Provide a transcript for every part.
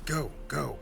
Go, go.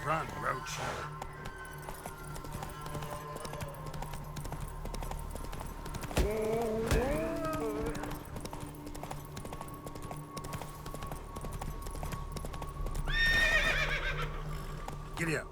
Run, Roach. Giddy up.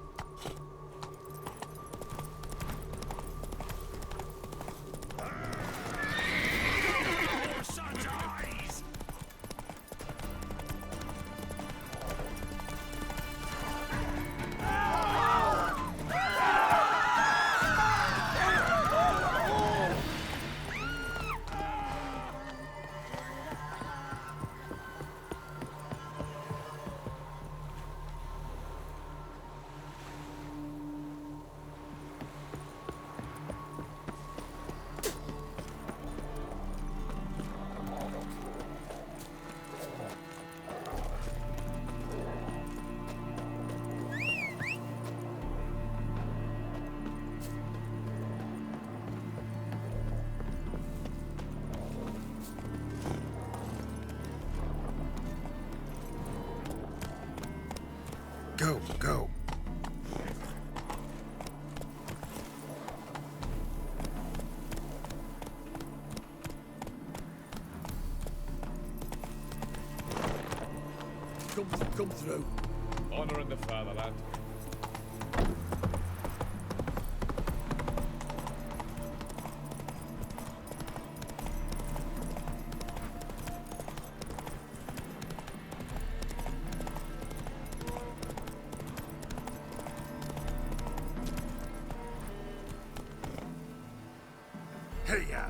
Go, go. Come through. Honor in the fatherland. Hey-ya.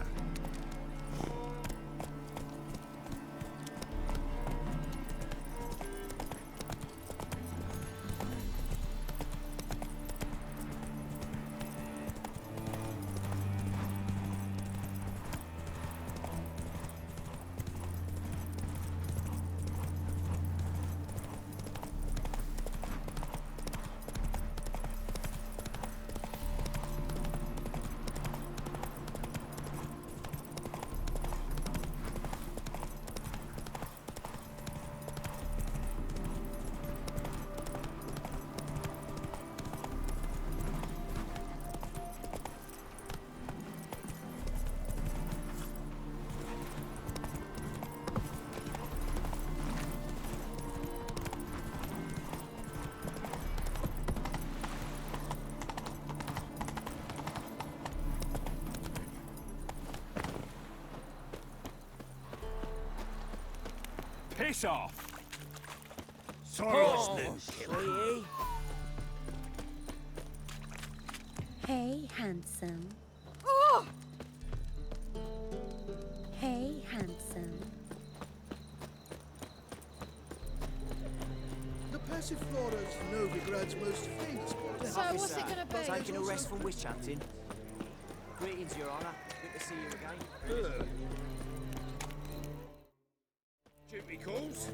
Piss off! Hey, handsome. Oh! Hey, handsome. The Passiflora's Novigrad's most famous quality. So what's it gonna be? Taking a rest from witch hunting. Greetings, Your Honour. Good to see you again. Duty calls.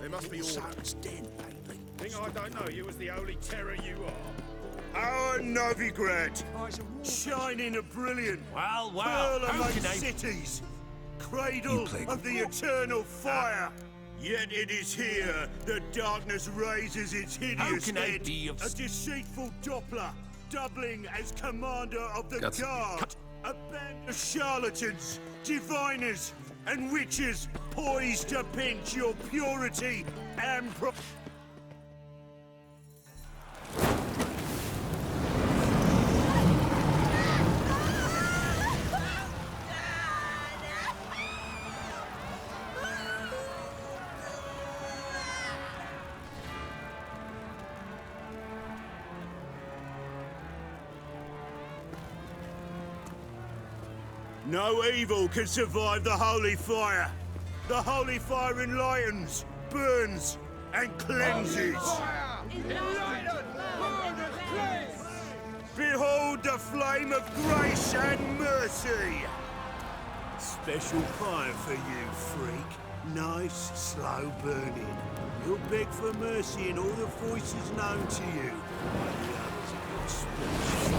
There must be your son's den lately. Think I don't know you as the holy terror you are. Our Novigrad, shining a brilliant pearl among cities, cradle of the eternal fire. Yet it is here that darkness raises its hideous head, a deceitful Doppler, doubling as commander of the guard. A band of charlatans, diviners, and witches poised to pinch your purity and No evil can survive the holy fire. The holy fire enlightens, burns, and cleanses. Behold the flame of grace and mercy. Special fire for you, freak. Nice, slow burning. You'll beg for mercy in all the voices known to you. By the others of your species.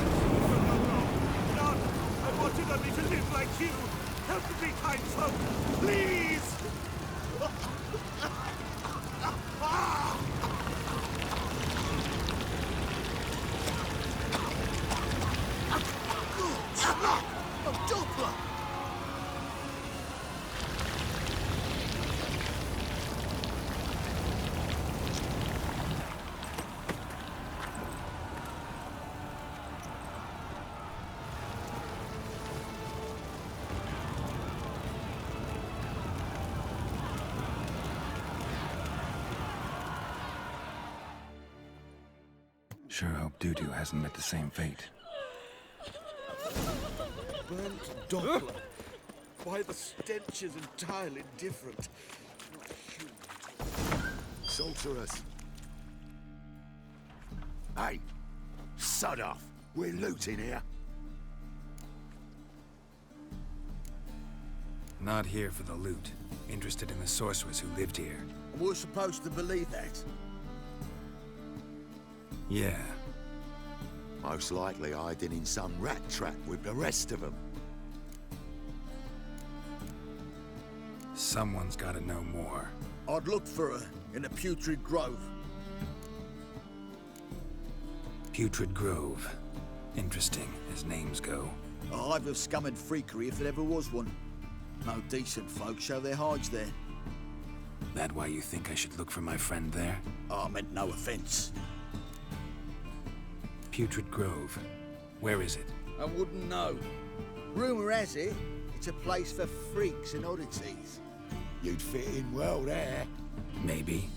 I wanted only to live like you. Help me, kind folk, please! Oh, Doppler! Sure hope Doo-Doo hasn't met the same fate. Burnt Doppler. Why, the stench is entirely different. Sorceress. Hey, sod off. We're looting here. Not here for the loot. Interested in the sorceress who lived here. We're supposed to believe that. Yeah. Most likely hiding in some rat trap with the rest of them. Someone's gotta know more. I'd look for her in the Putrid Grove. Putrid Grove. Interesting, as names go. A hive of scum and freakery if there ever was one. No decent folk show their hides there. That why you think I should look for my friend there? I meant no offense. Putrid Grove. Where is it? I wouldn't know. Rumor has it, it's a place for freaks and oddities. You'd fit in well there. Maybe.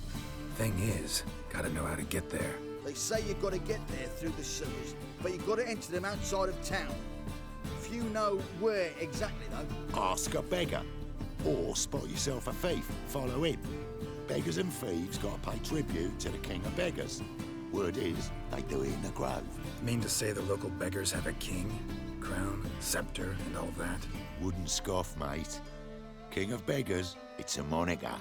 Thing is, gotta know how to get there. They say you've got to get there through the sewers, but you've got to enter them outside of town. Few know where exactly, though. Ask a beggar. Or spot yourself a thief. Follow him. Beggars and thieves gotta pay tribute to the king of beggars. Word is, they do it in the grove. Mean to say the local beggars have a king, crown, scepter, and all that? Wouldn't scoff, mate. King of beggars, it's a moniker.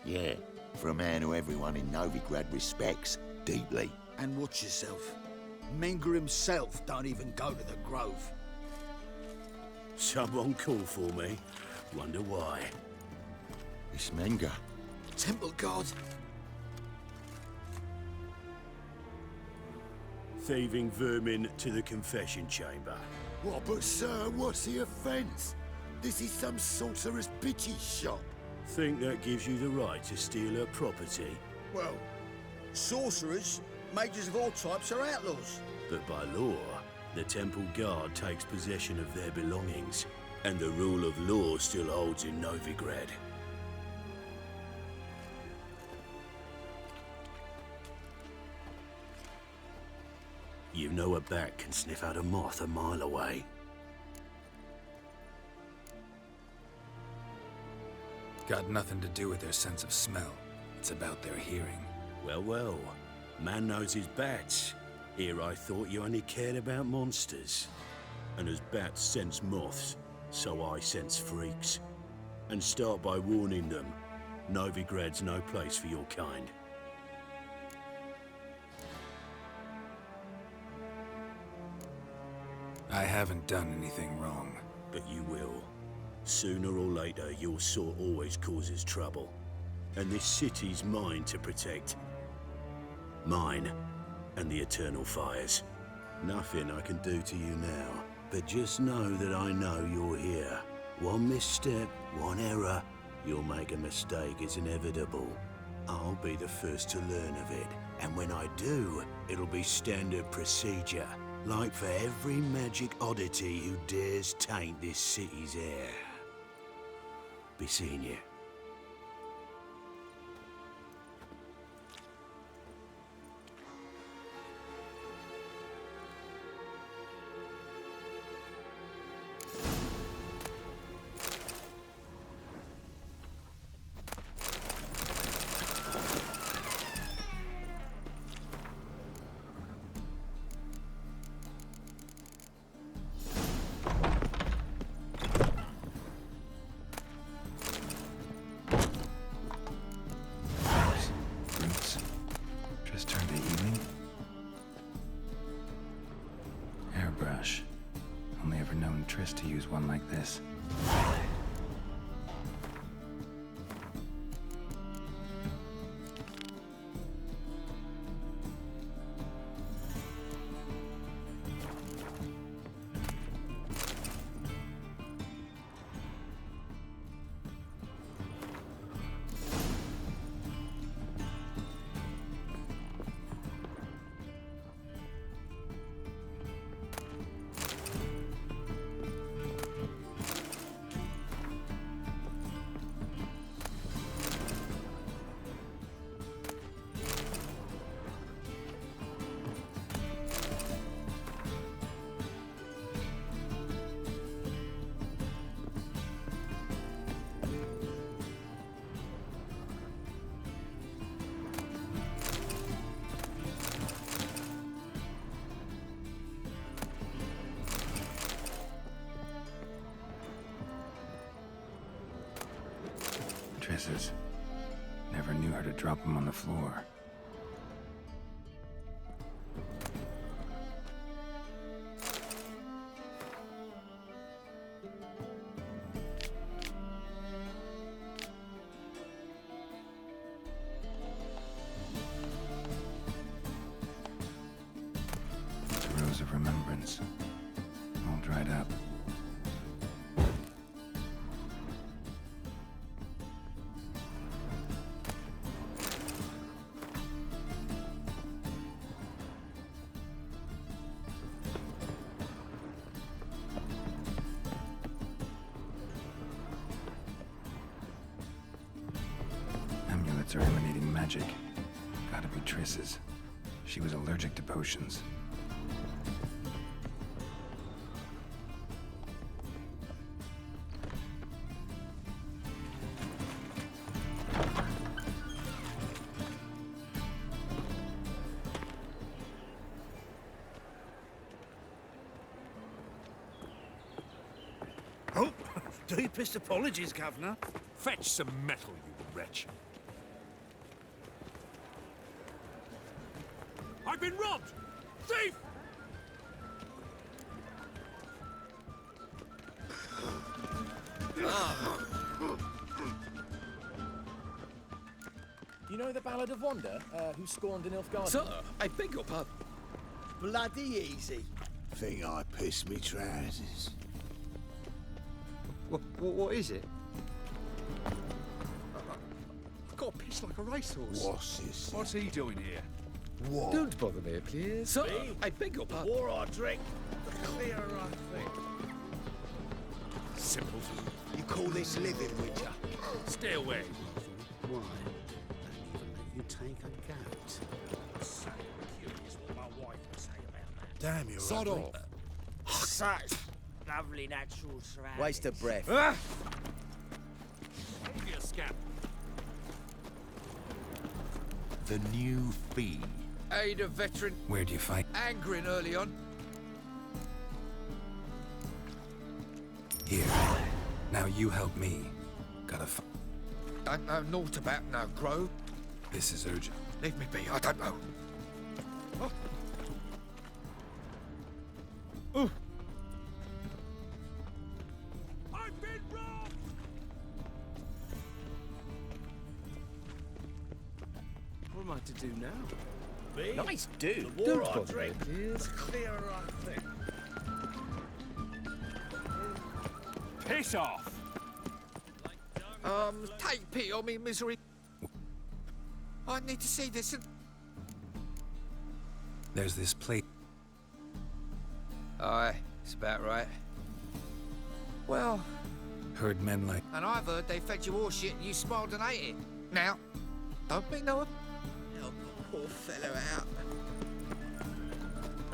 Yeah, for a man who everyone in Novigrad respects deeply. And watch yourself. Menger himself don't even go to the grove. Someone called for me. Wonder why. It's Menger. Temple God. Thieving vermin to the confession chamber. What, but sir, what's the offence? This is some sorcerer's bitch's shop. Think that gives you the right to steal her property? Well, sorcerers, mages of all types are outlaws. But by law, the temple guard takes possession of their belongings, and the rule of law still holds in Novigrad. You know a bat can sniff out a moth a mile away. Got nothing to do with their sense of smell. It's about their hearing. Well, well. Man knows his bats. Here I thought you only cared about monsters. And as bats sense moths, so I sense freaks. And start by warning them, Novigrad's no place for your kind. I haven't done anything wrong. But you will. Sooner or later, your sort always causes trouble. And this city's mine to protect. Mine and the eternal fires. Nothing I can do to you now. But just know that I know you're here. One misstep, one error, you'll make a mistake, it's inevitable. I'll be the first to learn of it, and when I do, it'll be standard procedure. Like for every magic oddity who dares taint this city's air. Be seeing you. Airbrush. Only ever known Triss to use one like this. Triss's. Never knew her to drop them on the floor. It's a rose of remembrance. All dried up. Amulets are emanating magic. Gotta be Triss's. She was allergic to potions. Oh, deepest apologies, Governor. Fetch some metal, you wretch. I've been robbed! Thief! You know the Ballad of Wanda, who scorned an Nilfgaardian? Sir, I beg your pardon. Bloody easy. Think I pissed me trousers. What is it? I've got a piss like a racehorse. What's this? What's he doing here? What? Don't bother me, please. Sir, I beg your pardon. War or drink, the clearer I think. Simpleton. You call this living, Witcher? Stay away. Why? Don't even let you take a goat. So curious what my wife would say about that. Damn, you're Sod ugly. off. Such lovely natural surroundings. Waste of breath. Give me a scab. The new fee. Aid a veteran Where do you fight? angering early on. Here. Now you help me. Gotta Don't know naught about no grove. This is urgent. Leave me be, I don't know. I've been robbed! What am I to do now? Nice dude. War Don't or bother me, drink, please. the clearer I think. Piss off! Take pity on me, misery. I need to see this and... There's this place. Aye, it's about right. Well, Heard men like. and I've heard they fed you all shit and you smiled and ate it. Now, don't be no... Help the poor fellow out.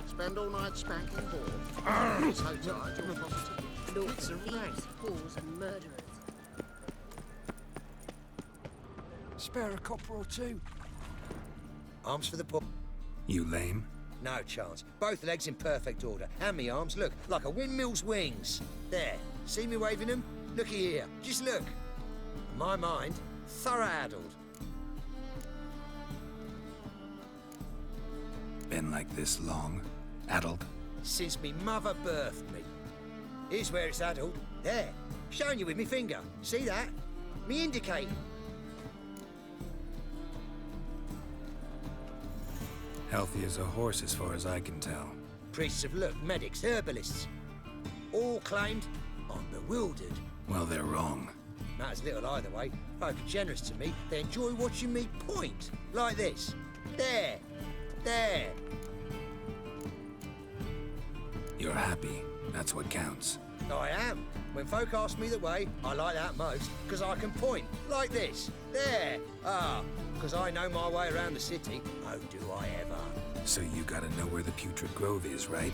Spend all night spanking board. So tired you're positive. Lords, thieves, fools, and murderers. Spare a copper or two. Arms for the poor. You lame? No chance. Both legs in perfect order. And me arms, look, like a windmill's wings. There. See me waving them? Looky here. Just look. My mind, thorough addled. Been like this long? Addled? Since me mother birthed me. Here's where it's addled. There. Showing you with me finger. See that? Me indicating. Healthy as a horse as far as I can tell. Priests of look, medics, herbalists. All claimed I'm bewildered. Well, they're wrong. Matters little either way. Folk are generous to me. They enjoy watching me point. Like this. There. There. You're happy. That's what counts. I am. When folk ask me the way, I like that most, because I can point. Like this. There. Ah, because I know my way around the city. Oh, do I ever. So you gotta know where the Putrid Grove is, right?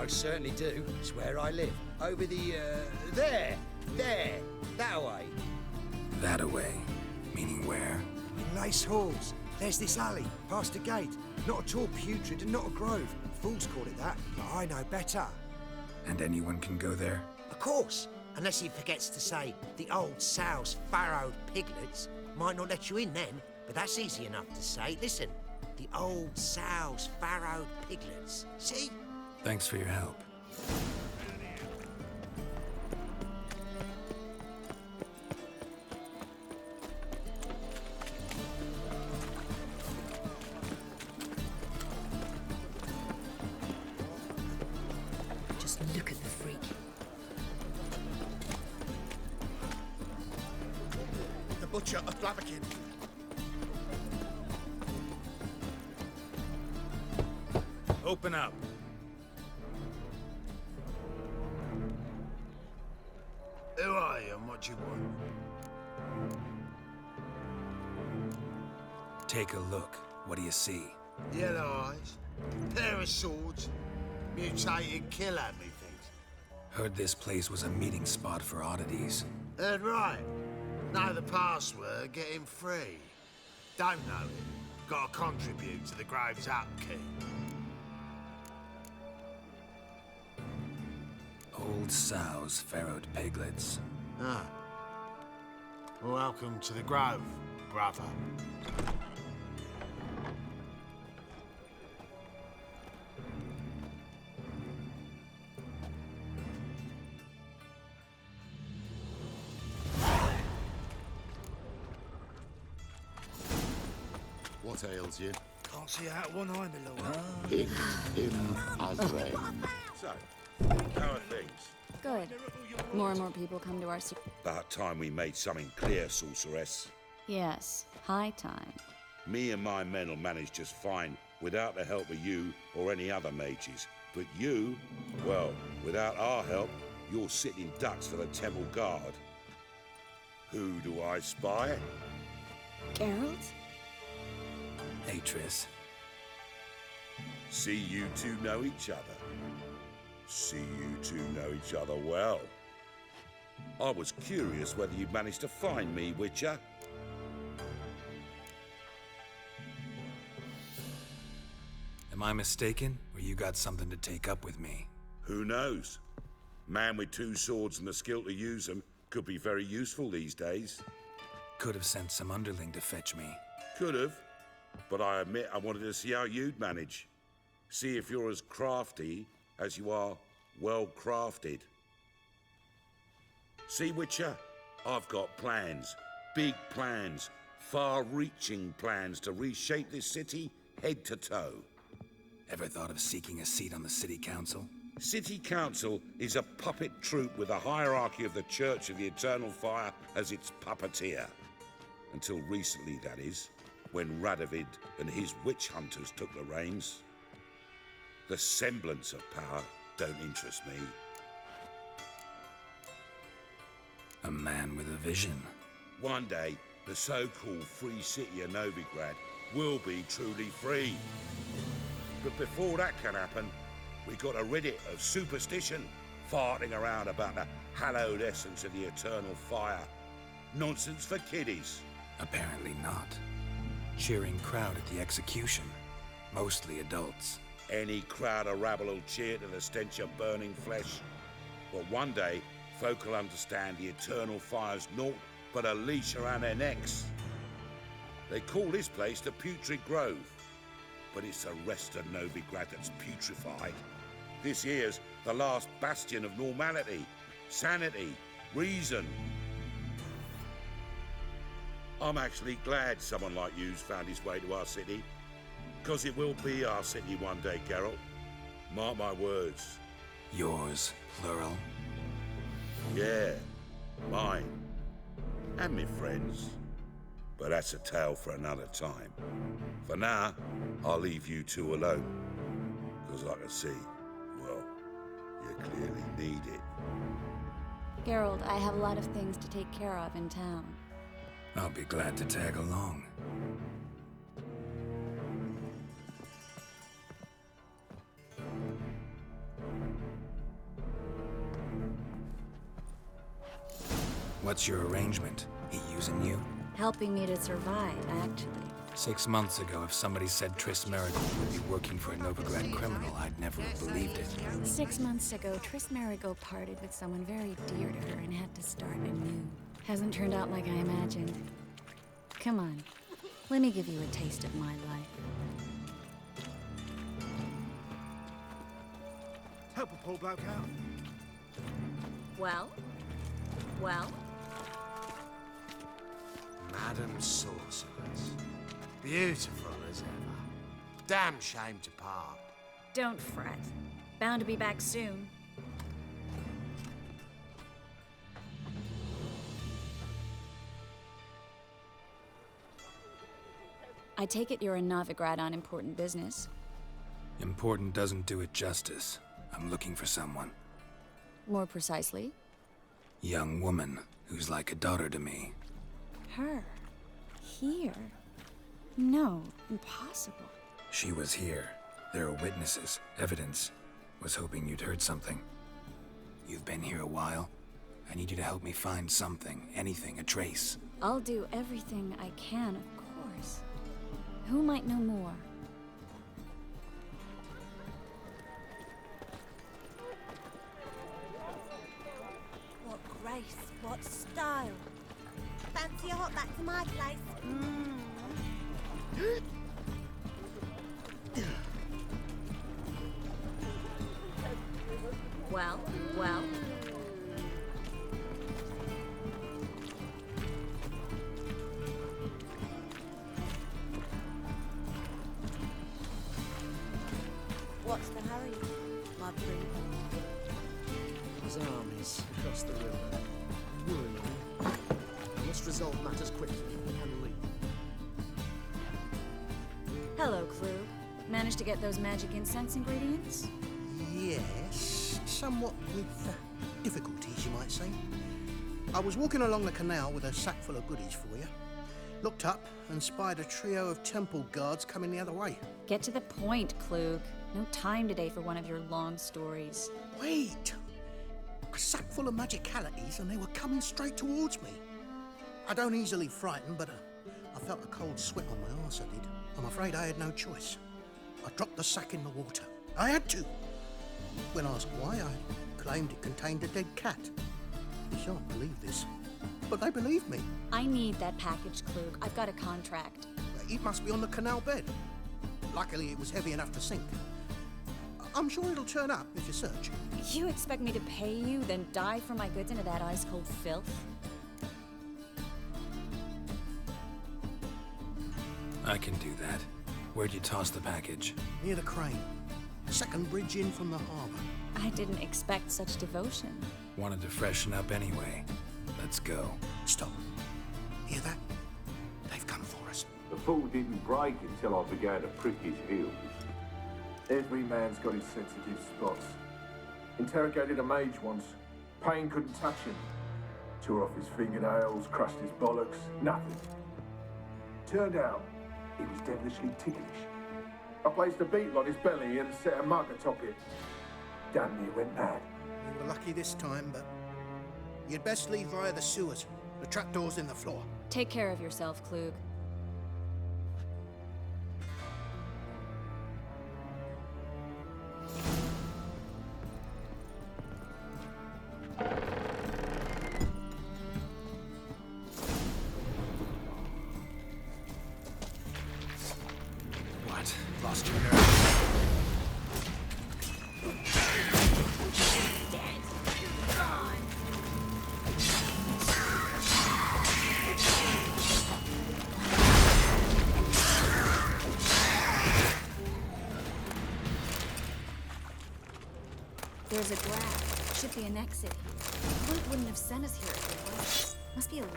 I certainly do. It's where I live. Over the, there. There. That way. That away. Meaning where? In Lace Halls. There's this alley, past the gate. Not at all putrid and not a grove. Fools call it that, but I know better. And anyone can go there? Of course. Unless he forgets to say the old sow's farrowed piglets. Might not let you in then, but that's easy enough to say. Listen. The old sow's farrowed piglets. See? Thanks for your help. Just look at the freak. The Butcher of Blaviken. Open up. Who are you and what do you want? Take a look. What do you see? Yellow eyes, pair of swords, mutated killer, methinks. Heard this place was a meeting spot for oddities. Heard right. Know the password, get him free. Don't know it. Gotta contribute to the Grove's upkeep. Old sows, farrowed piglets. Ah. Welcome to the Grove, brother. What ails you? Can't see out one eye, my lord. So, how are things? Good. More and more people come to our secret. About time we made something clear, sorceress. Yes, high time. Me and my men will manage just fine without the help of you or any other mages. But you, well, without our help, you're sitting ducks for the Temple Guard. Who do I spy? Geralt? Hey, Triss. See you two know each other. See you two know each other well. I was curious whether you'd managed to find me, Witcher. Am I mistaken, or you got something to take up with me? Who knows? Man with two swords and the skill to use them could be very useful these days. Could have sent some underling to fetch me. Could have, but I admit I wanted to see how you'd manage. See if you're as crafty as you are well-crafted. See, Witcher, I've got plans. Big plans. Far-reaching plans to reshape this city head to toe. Ever thought of seeking a seat on the city council? City Council is a puppet troupe with a hierarchy of the Church of the Eternal Fire as its puppeteer. Until recently, that is, when Radovid and his witch hunters took the reins. The semblance of power don't interest me. A man with a vision. One day, the so-called free city of Novigrad will be truly free. But before that can happen, we got a rid of superstition, farting around about the hallowed essence of the eternal fire. Nonsense for kiddies. Apparently not. Cheering crowd at the execution. Mostly adults. Any crowd of rabble will cheer to the stench of burning flesh. But one day, folk will understand the eternal fire's naught but a leash around their necks. They call this place the Putrid Grove, but it's the rest of Novigrad that's putrefied. This here's the last bastion of normality, sanity, reason. I'm actually glad someone like you's found his way to our city, because it will be our city one day, Geralt. Mark my words. Yours, plural? Yeah, mine. And me friends. But that's a tale for another time. For now, I'll leave you two alone. Because I can see, well, you clearly need it. Geralt, I have a lot of things to take care of in town. I'll be glad to tag along. What's your arrangement? He using you? Helping me to survive, actually. 6 months ago, if somebody said Triss Merigold would be working for a Novigrad criminal, I'd never have believed it. 6 months ago, Triss Merigold parted with someone very dear to her and had to start anew. Hasn't turned out like I imagined. Come on, let me give you a taste of my life. Help a poor bloke out. Well? Well? Madam Sorceress. Beautiful as ever. Damn shame to part. Don't fret. Bound to be back soon. I take it you're in Novigrad on important business. Important doesn't do it justice. I'm looking for someone. More precisely? Young woman who's like a daughter to me. Her? Here? No, impossible. She was here. There are witnesses, evidence. Was hoping you'd heard something. You've been here a while. I need you to help me find something, anything, a trace. I'll do everything I can, of course. Who might know more? What grace, what style. Fancy a hot back to my place? Well, well. What's the hurry, my prince? His armies across the river. Worrying. I must resolve matters quickly and leave. Hello, Klug. Managed to get those magic incense ingredients? Yes, somewhat with difficulties, you might say. I was walking along the canal with a sack full of goodies for you. Looked up and spied a trio of temple guards coming the other way. Get to the point, Klug. No time today for one of your long stories. Wait! A sack full of magicalities and they were coming straight towards me. I don't easily frighten, but I felt a cold sweat on my arse, I did. I'm afraid I had no choice. I dropped the sack in the water. I had to. When asked why, I claimed it contained a dead cat. You shan't believe this, but they believed me. I need that package, Klug. I've got a contract. It must be on the canal bed. Luckily, it was heavy enough to sink. I'm sure it'll turn up if you search. You expect me to pay you, then dive for my goods into that ice-cold filth? I can do that. Where'd you toss the package? Near the crane. Second bridge in from the harbour. I didn't expect such devotion. Wanted to freshen up anyway. Let's go. Stop. Hear that? They've come for us. The fall didn't break until I began to prick his heels. Every man's got his sensitive spots. Interrogated a mage once. Pain couldn't touch him. Tore off his fingernails, crushed his bollocks, nothing. Turned out, he was devilishly ticklish. I placed a beetle on his belly and set a mug atop it. Damn near went mad. You were lucky this time, but you'd best leave via the sewers. The trapdoor's in the floor. Take care of yourself, Klug. What? Lost your nerve? There's a draft. Should be an exit. Klug wouldn't have sent us here if there was. Must be a leak.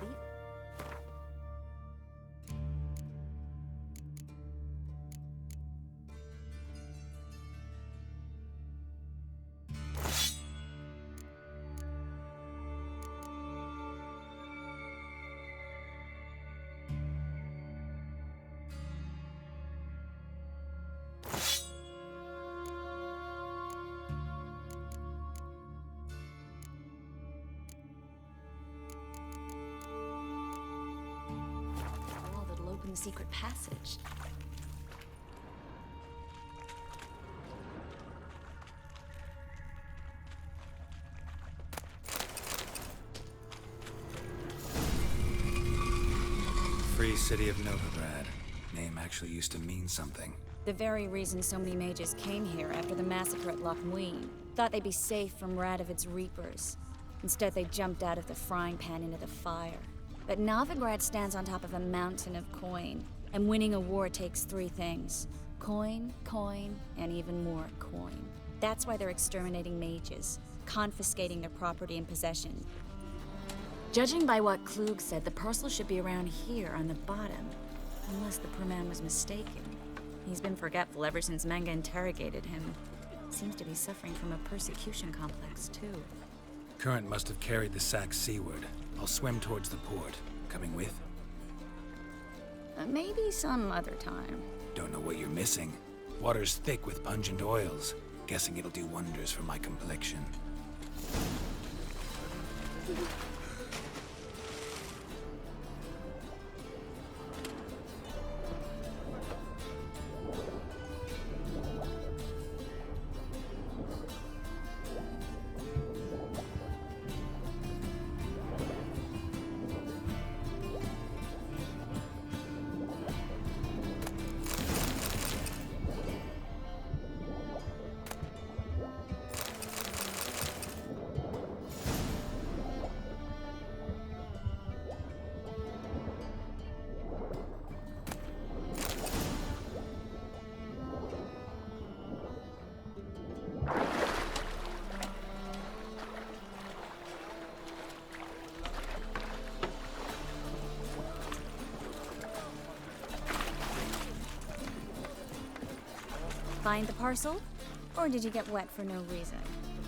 The secret passage. Free city of Novigrad. Name actually used to mean something. The very reason so many mages came here after the massacre at Loch Muin. Thought they'd be safe from Radovid's reapers. Instead, they jumped out of the frying pan into the fire. But Novigrad stands on top of a mountain of coin, and winning a war takes three things. Coin, coin, and even more coin. That's why they're exterminating mages, confiscating their property and possession. Judging by what Klug said, the parcel should be around here on the bottom, unless the poor man was mistaken. He's been forgetful ever since Manga interrogated him. Seems to be suffering from a persecution complex, too. Current must have carried the sack seaward. I'll swim towards the port. Coming with? Maybe some other time. Don't know what you're missing. Water's thick with pungent oils. Guessing it'll do wonders for my complexion. Find the parcel? Or did you get wet for no reason?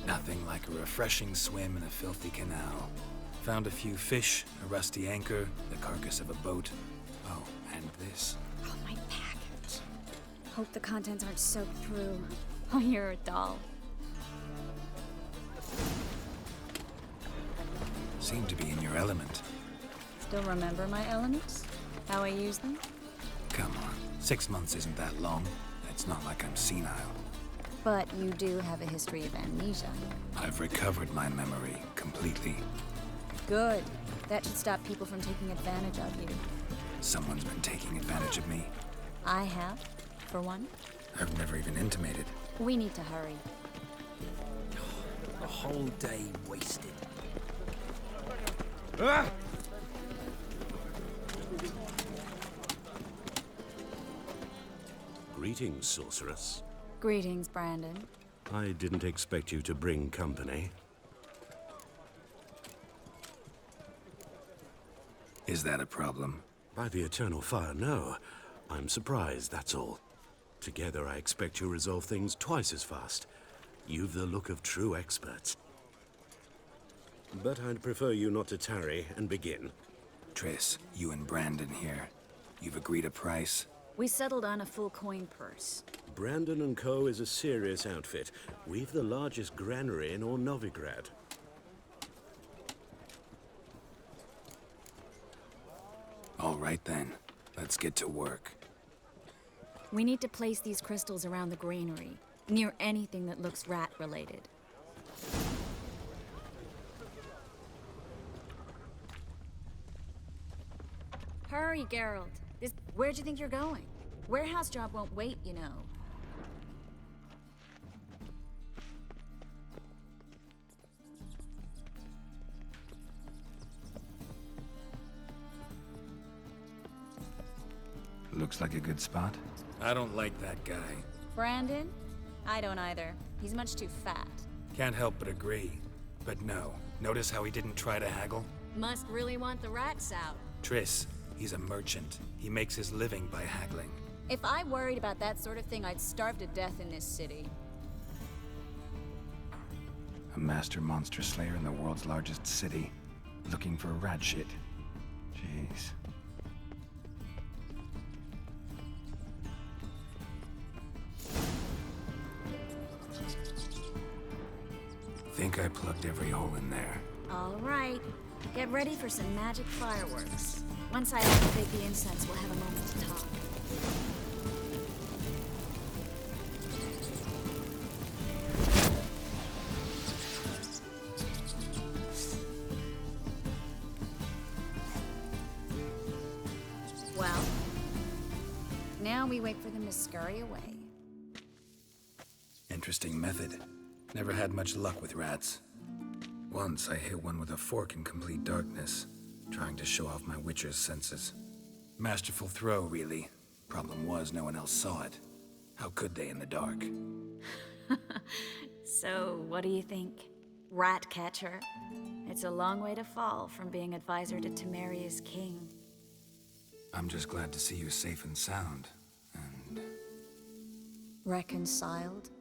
Nothing like a refreshing swim in a filthy canal. Found a few fish, a rusty anchor, the carcass of a boat. Oh, and this. Oh, my package. Hope the contents aren't soaked through. Oh, you're a doll. Seem to be in your element. Still remember my elements? How I use them? Come on, 6 months isn't that long. It's not like I'm senile. But you do have a history of amnesia. I've recovered my memory completely. Good. That should stop people from taking advantage of you. Someone's been taking advantage of me. I have, for one. I've never even intimated. We need to hurry. A whole day wasted. Ah! Greetings, sorceress. Greetings, Brandon. I didn't expect you to bring company. Is that a problem? By the eternal fire, no. I'm surprised, that's all. Together, I expect you'll resolve things twice as fast. You've the look of true experts. But I'd prefer you not to tarry and begin. Triss, you and Brandon here. You've agreed a price? We settled on a full coin purse. Brandon and Co. is a serious outfit. We've the largest granary in all Novigrad. All right then, let's get to work. We need to place these crystals around the granary, near anything that looks rat-related. Hurry, Geralt. Where'd you think you're going? Warehouse job won't wait, you know. Looks like a good spot. I don't like that guy. Brandon? I don't either. He's much too fat. Can't help but agree. But no, notice how he didn't try to haggle? Must really want the rats out. Triss, he's a merchant. He makes his living by haggling. If I worried about that sort of thing, I'd starve to death in this city. A master monster slayer in the world's largest city. Looking for rat shit. Jeez. Think I plugged every hole in there. All right. Get ready for some magic fireworks. Once I activate the incense, we'll have a moment to talk. Well, now we wait for them to scurry away. Interesting method. Never had much luck with rats. Once I hit one with a fork in complete darkness, trying to show off my witcher's senses. Masterful throw, really. Problem was, no one else saw it. How could they in the dark? So, what do you think? Rat catcher? It's a long way to fall from being advisor to Temeria's king. I'm just glad to see you safe and sound, and... Reconciled?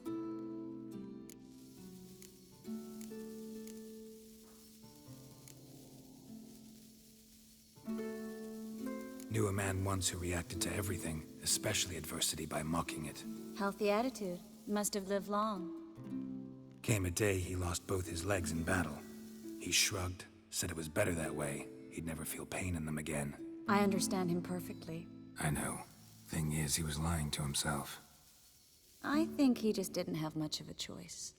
Knew a man once who reacted to everything, especially adversity, by mocking it. Healthy attitude. Must have lived long. Came a day he lost both his legs in battle. He shrugged, said it was better that way. He'd never feel pain in them again. I understand him perfectly. I know. Thing is, he was lying to himself. I think he just didn't have much of a choice.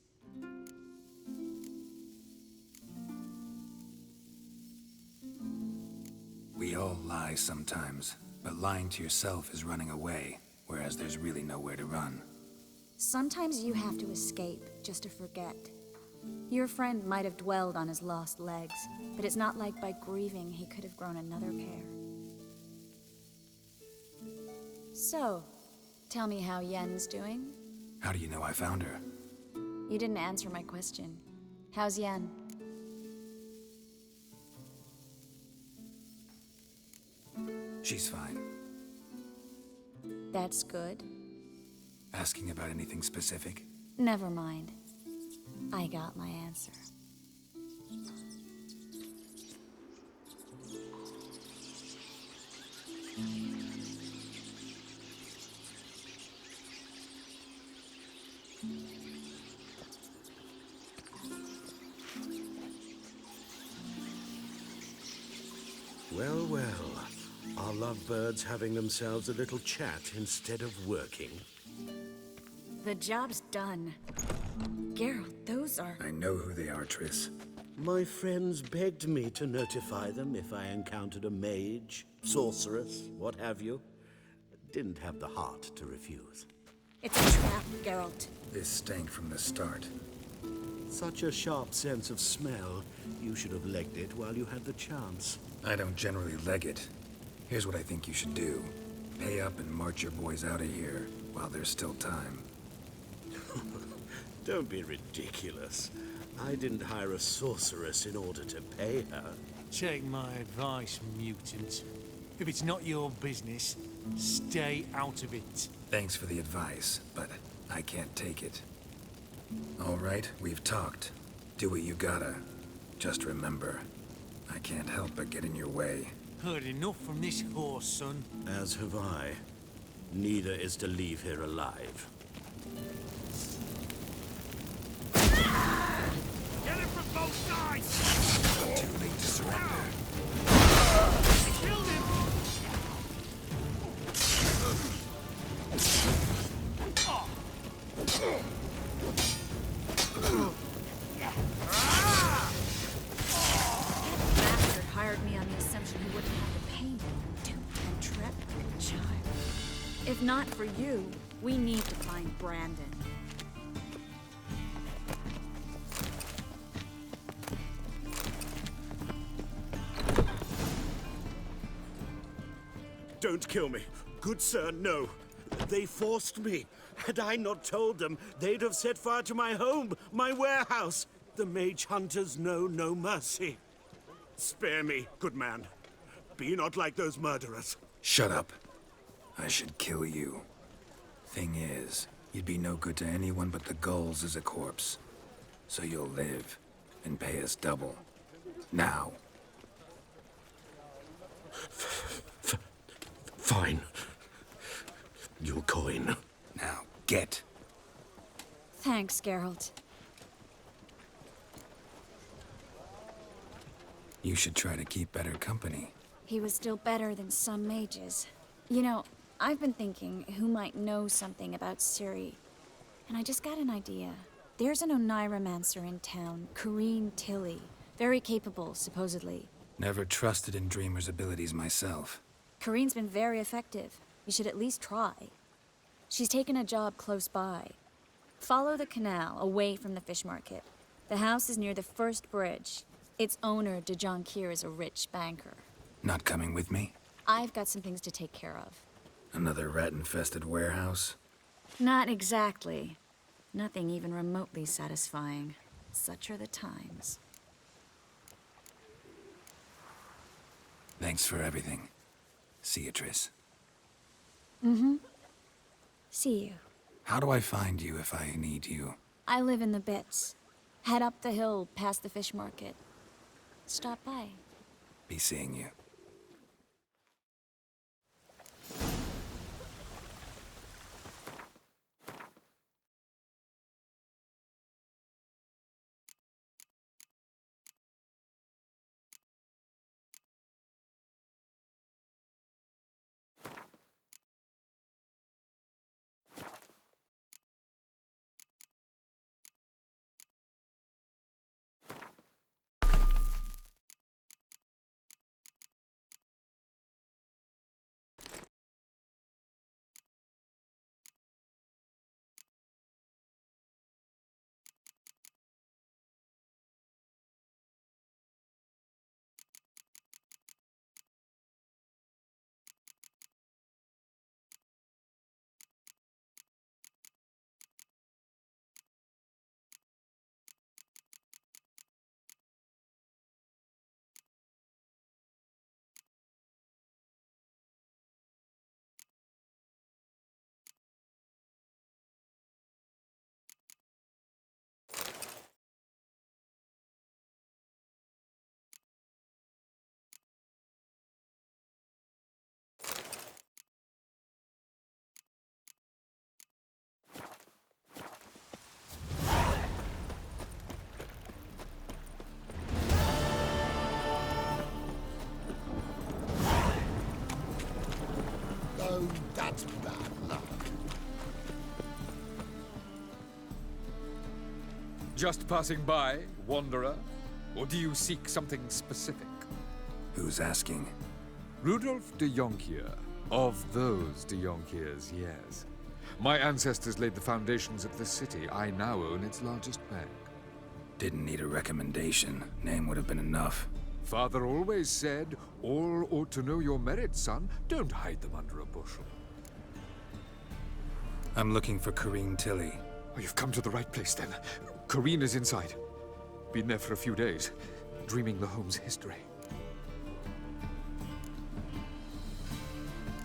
We all lie sometimes, but lying to yourself is running away, whereas there's really nowhere to run. Sometimes you have to escape, just to forget. Your friend might have dwelled on his lost legs, but it's not like by grieving he could have grown another pair. So, tell me how Yen's doing? How do you know I found her? You didn't answer my question. How's Yen? She's fine. That's good. Asking about anything specific? Never mind. I got my answer. Well, well. Are lovebirds having themselves a little chat instead of working? The job's done. Geralt, those are... I know who they are, Triss. My friends begged me to notify them if I encountered a mage, sorceress, what have you. Didn't have the heart to refuse. It's a trap, Geralt. This stank from the start. Such a sharp sense of smell. You should have legged it while you had the chance. I don't generally leg it. Here's what I think you should do. Pay up and march your boys out of here while there's still time. Don't be ridiculous. I didn't hire a sorceress in order to pay her. Take my advice, mutant. If it's not your business, stay out of it. Thanks for the advice, but I can't take it. All right, we've talked. Do what you gotta. Just remember, I can't help but get in your way. Heard enough from this horse, son. As have I. Neither is to leave here alive. Get it from both sides! Too late to surrender. Killed him! Bastard hired me on the assumption he wouldn't have to pay me. Duped and trapped like a child. If not for you, we need to find Brandon. Don't kill me. Good sir, no. They forced me. Had I not told them, they'd have set fire to my home, my warehouse. The mage hunters know no mercy. Spare me, good man. Be not like those murderers. Shut up. I should kill you. Thing is, you'd be no good to anyone but the gulls as a corpse. So you'll live and pay us double. Now. Fine. Your coin. Now, get. Thanks, Geralt. You should try to keep better company. He was still better than some mages. You know, I've been thinking who might know something about Ciri. And I just got an idea. There's an Oneiromancer in town, Corrine Tilly. Very capable, supposedly. Never trusted in Dreamer's abilities myself. Corrine's been very effective. You should at least try. She's taken a job close by. Follow the canal, away from the fish market. The house is near the first bridge. Its owner, de Jonquier, is a rich banker. Not coming with me? I've got some things to take care of. Another rat-infested warehouse? Not exactly. Nothing even remotely satisfying. Such are the times. Thanks for everything. See you, Triss. Mm-hmm. See you. How do I find you if I need you? I live in the Bits. Head up the hill past the fish market. Stop by. Be seeing you. Oh, that's bad luck. Just passing by, wanderer? Or do you seek something specific? Who's asking? Rudolf de Jonquier. Of those de Jonquiers, yes. My ancestors laid the foundations of the city. I now own its largest bank. Didn't need a recommendation. Name would have been enough. Father always said, all ought to know your merits, son. Don't hide them under a bushel. I'm looking for Corrine Tilly. Oh, you've come to the right place, then. Corrine is inside. Been there for a few days, dreaming the home's history.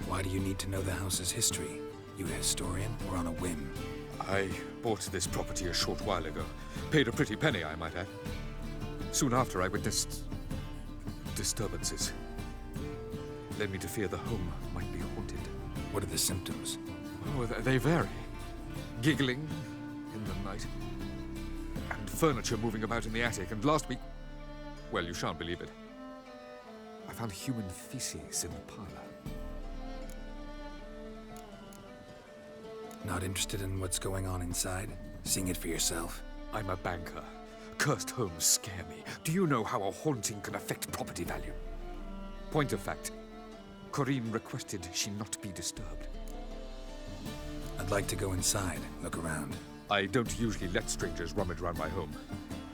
Why do you need to know the house's history? You a historian or on a whim? I bought this property a short while ago. Paid a pretty penny, I might add. Soon after, I witnessed disturbances. Led me to fear the home might be haunted. What are the symptoms? Oh, they vary. Giggling in the night. And furniture moving about in the attic. And last week... well, you shan't believe it. I found human feces in the parlor. Not interested in what's going on inside? Seeing it for yourself? I'm a banker. Cursed homes scare me. Do you know how a haunting can affect property value? Point of fact, Corrine requested she not be disturbed. I'd like to go inside, look around. I don't usually let strangers rummage around my home.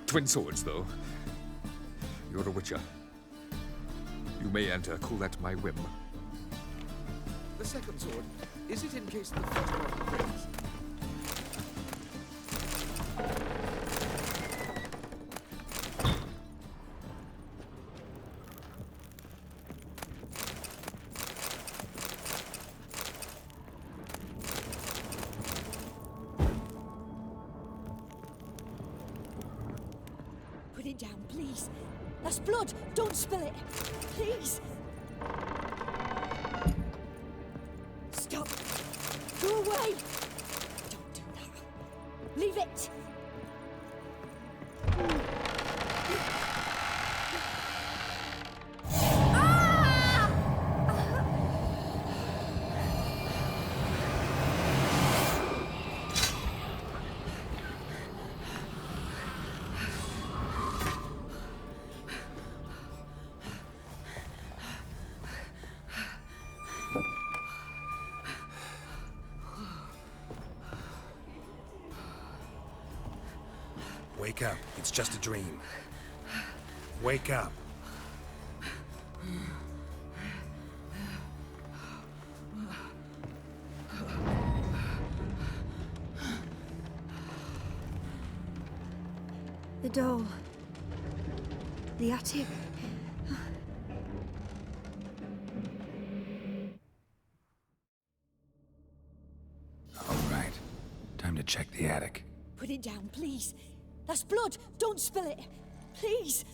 Twin swords, though. You're a witcher. You may enter, call that my whim. The second sword, is it in case the first one breaks? Put it down, please. That's blood. Don't spill it. Please. Stop. Go away. Don't do that. Leave it. Wake up. It's just a dream. Wake up. The doll. The attic. All right. Time to check the attic. Put it down, please. That's blood. Don't spill it. Please.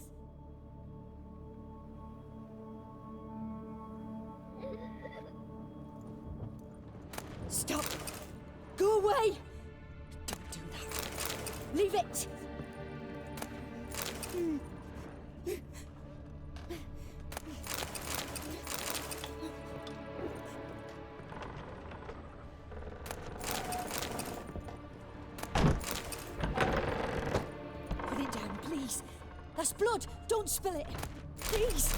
Stop. Go away. Don't do that. Leave it. Put it down, please. That's blood. Don't spill it. Please.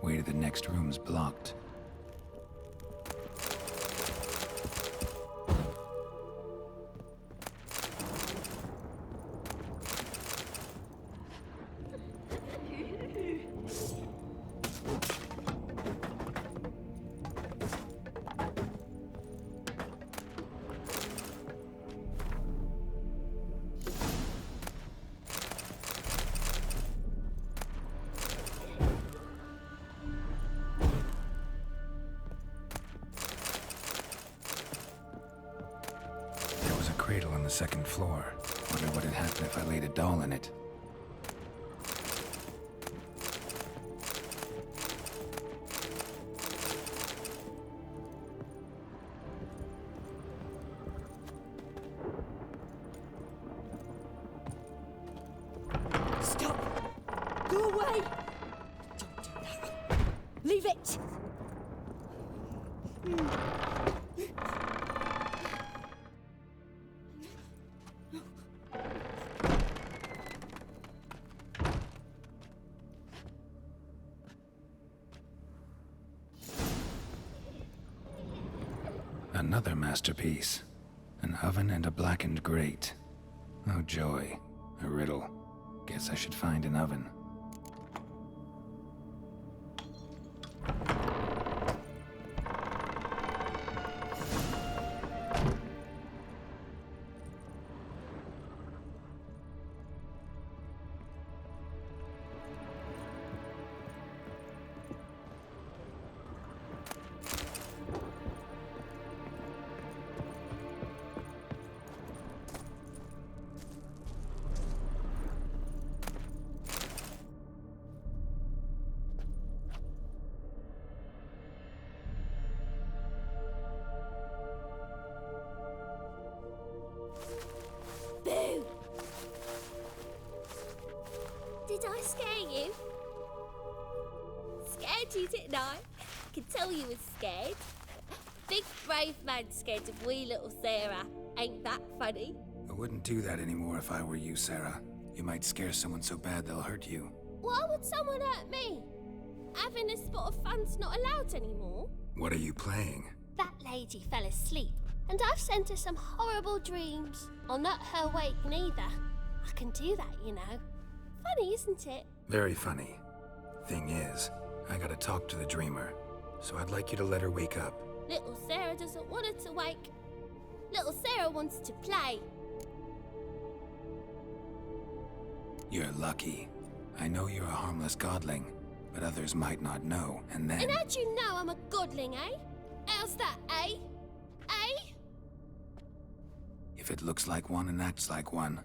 Way to the next room's blocked. Cradle on the second floor. Wonder what would happen if I laid a doll in it. Stop. Go away. Don't do that. Leave it. Another masterpiece. An oven and a blackened grate. Oh joy. A riddle. Guess I should find an oven. Boo! Did I scare you? Scared you, didn't I? Could tell you was scared. Big brave man scared of wee little Sarah. Ain't that funny? I wouldn't do that anymore if I were you, Sarah. You might scare someone so bad they'll hurt you. Why would someone hurt me? Having a spot of fun's not allowed anymore. What are you playing? That lady fell asleep, and I've sent her some horrible dreams. I'll not her wake neither. I can do that, you know. Funny, isn't it? Very funny. Thing is, I gotta talk to the dreamer, so I'd like you to let her wake up. Little Sarah doesn't want her to wake. Little Sarah wants to play. You're lucky. I know you're a harmless godling, but others might not know, and then... And how'd you know I'm a godling, eh? How's that, eh? Eh? If it looks like one and acts like one,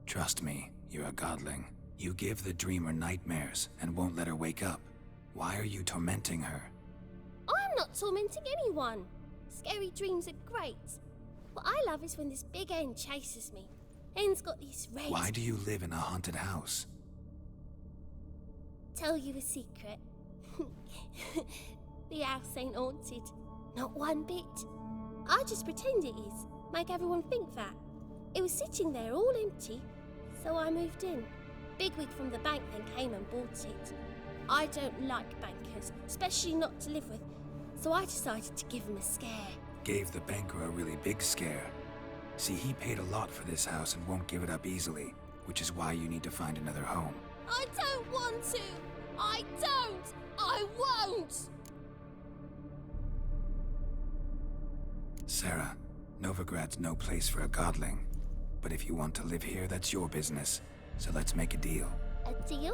trust me, you're a godling. You give the dreamer nightmares and won't let her wake up. Why are you tormenting her? I'm not tormenting anyone. Scary dreams are great. What I love is when this big hen chases me. Hen's got these rays. Why do you live in a haunted house? Tell you a secret. The house ain't haunted. Not one bit. I just pretend it is. Make everyone think that. It was sitting there all empty, so I moved in. Bigwig from the bank then came and bought it. I don't like bankers, especially not to live with, so I decided to give him a scare. Gave the banker a really big scare. See, he paid a lot for this house and won't give it up easily, which is why you need to find another home. I don't want to! I don't! I won't! Sarah, Novigrad's no place for a godling. But if you want to live here, that's your business. So let's make a deal. A deal?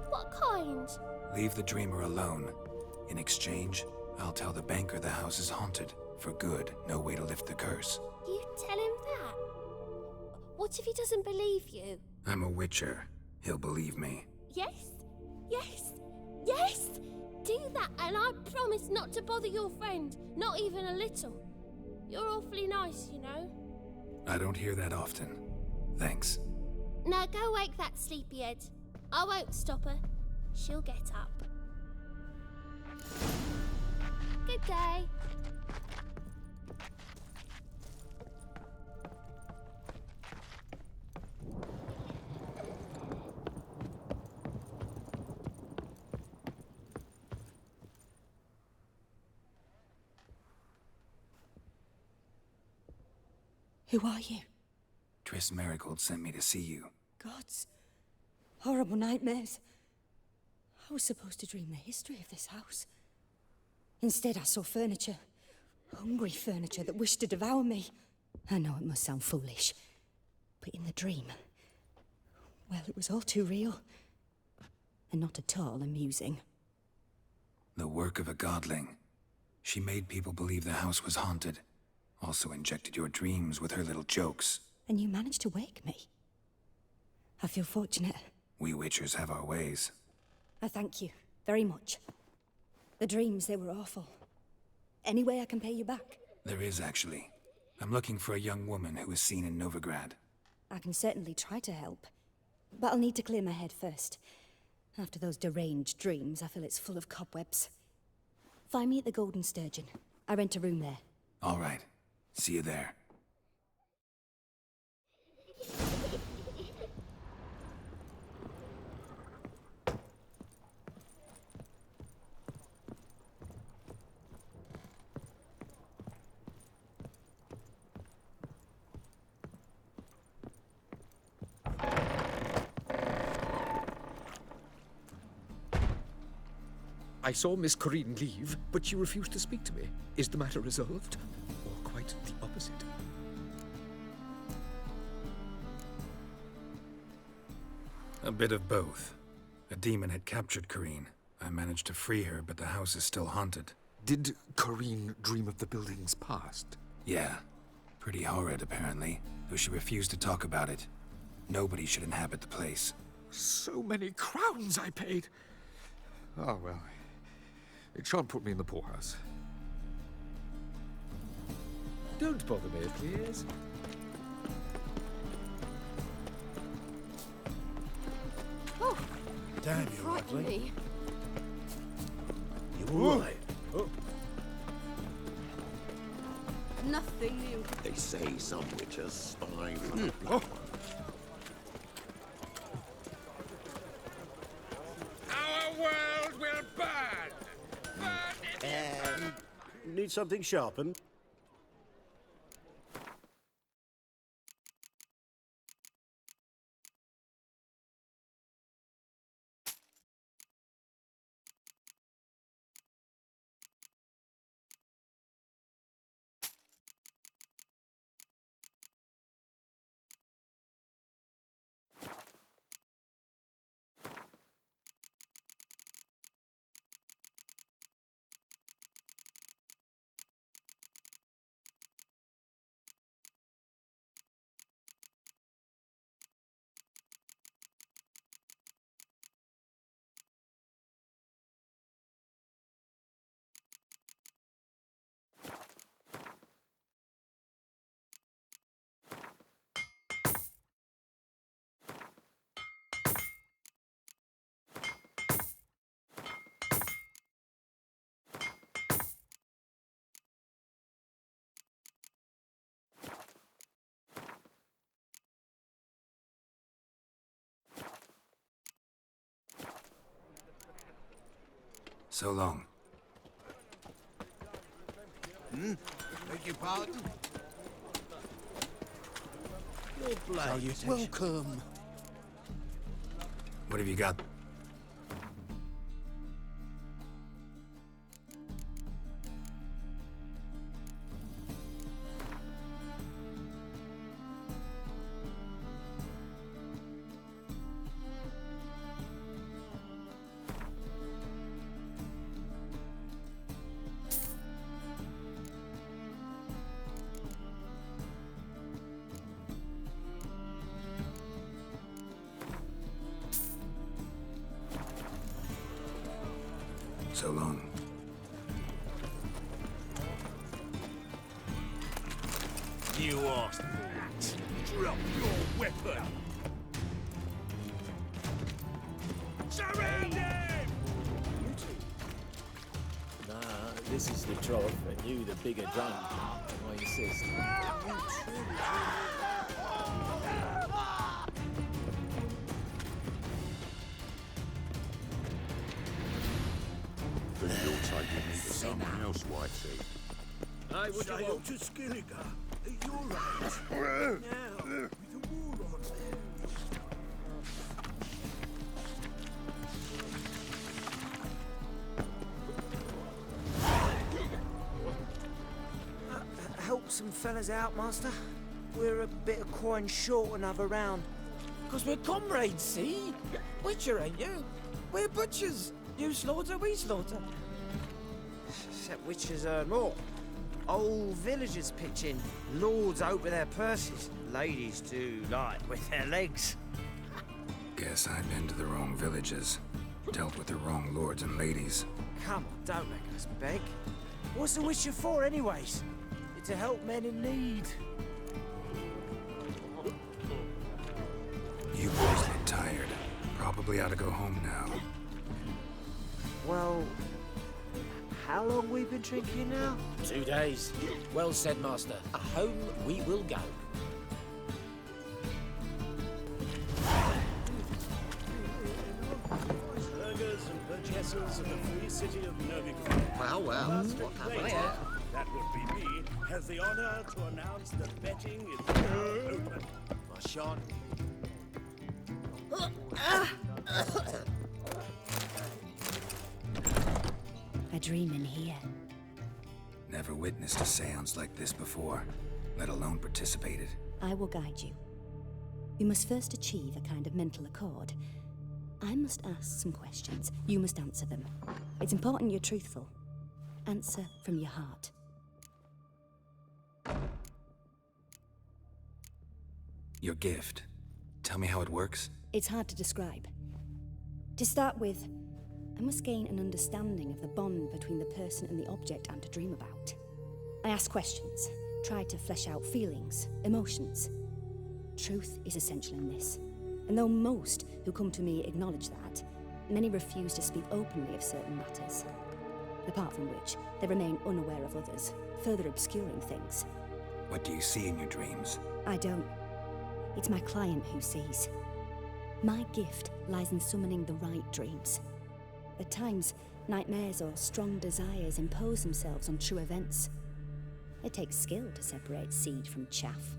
What kind? Leave the dreamer alone. In exchange, I'll tell the banker the house is haunted. For good, no way to lift the curse. You tell him that? What if he doesn't believe you? I'm a witcher. He'll believe me. Yes? Yes? Yes! Do that and I promise not to bother your friend. Not even a little. You're awfully nice, you know. I don't hear that often. Thanks. Now go wake that sleepyhead. I won't stop her. She'll get up. Good day. Who are you? Triss Marigold sent me to see you. Gods. Horrible nightmares. I was supposed to dream the history of this house. Instead, I saw furniture. Hungry furniture that wished to devour me. I know it must sound foolish, but in the dream, well, it was all too real. And not at all amusing. The work of a godling. She made people believe the house was haunted. Also injected your dreams with her little jokes. And you managed to wake me. I feel fortunate. We witchers have our ways. I thank you very much. The dreams, they were awful. Any way I can pay you back? There is, actually. I'm looking for a young woman who was seen in Novigrad. I can certainly try to help. But I'll need to clear my head first. After those deranged dreams, I feel it's full of cobwebs. Find me at the Golden Sturgeon. I rent a room there. All right. See you there. I saw Miss Corinne leave, but she refused to speak to me. Is the matter resolved? Or quite the opposite? A bit of both. A demon had captured Corinne. I managed to free her, but the house is still haunted. Did Corinne dream of the building's past? Yeah. Pretty horrid, apparently, though she refused to talk about it. Nobody should inhabit the place. So many crowns I paid! Oh, well. It shan't put me in the poorhouse. Don't bother me, please. Oh, Damn, you you're frightened ugly. me. You all right? Nothing new. They say some witches spy for Hmm. the blood. Our world will burn! Burn Need something sharpened? So long. Beg your pardon? Your blade. Welcome. What have you got? So long. You asked for that. Drop your weapon! Surround him! Nah, this is the trough, and you the bigger drunk. I insist. Then you're taking me to someone else, wifey. I would Say have to Skilliger at your age. Now, with the war on. help some fellas out, Master. We're a bit of coin short another round. 'Cause we're comrades, see? Witcher, ain't you? We're butchers. You slaughter, we slaughter. Except witchers earn more. Old villagers pitch in. Lords open their purses. Ladies do like with their legs. Guess I've been to the wrong villages. Dealt with the wrong lords and ladies. Come on, don't make us beg. What's the witcher for, anyways? It's to help men in need. You boys look tired. Probably ought to go home now. Well, how long we been drinking now? 2 days. Well said, Master. Home we will go. Burgers and purchasers of the free city of Novigrad. Well, that's what happened here. That would be me, has the honor to announce that betting is now open. I shan't. dream in here. Never witnessed a seance like this before, let alone participated. I will guide you. We must first achieve a kind of mental accord. I must ask some questions. You must answer them. It's important you're truthful. Answer from your heart. Your gift. Tell me how it works. It's hard to describe. To start with, I must gain an understanding of the bond between the person and the object I'm to dream about. I ask questions, try to flesh out feelings, emotions. Truth is essential in this. And though most who come to me acknowledge that, many refuse to speak openly of certain matters. Apart from which, they remain unaware of others, further obscuring things. What do you see in your dreams? I don't. It's my client who sees. My gift lies in summoning the right dreams. At times, nightmares or strong desires impose themselves on true events. It takes skill to separate seed from chaff.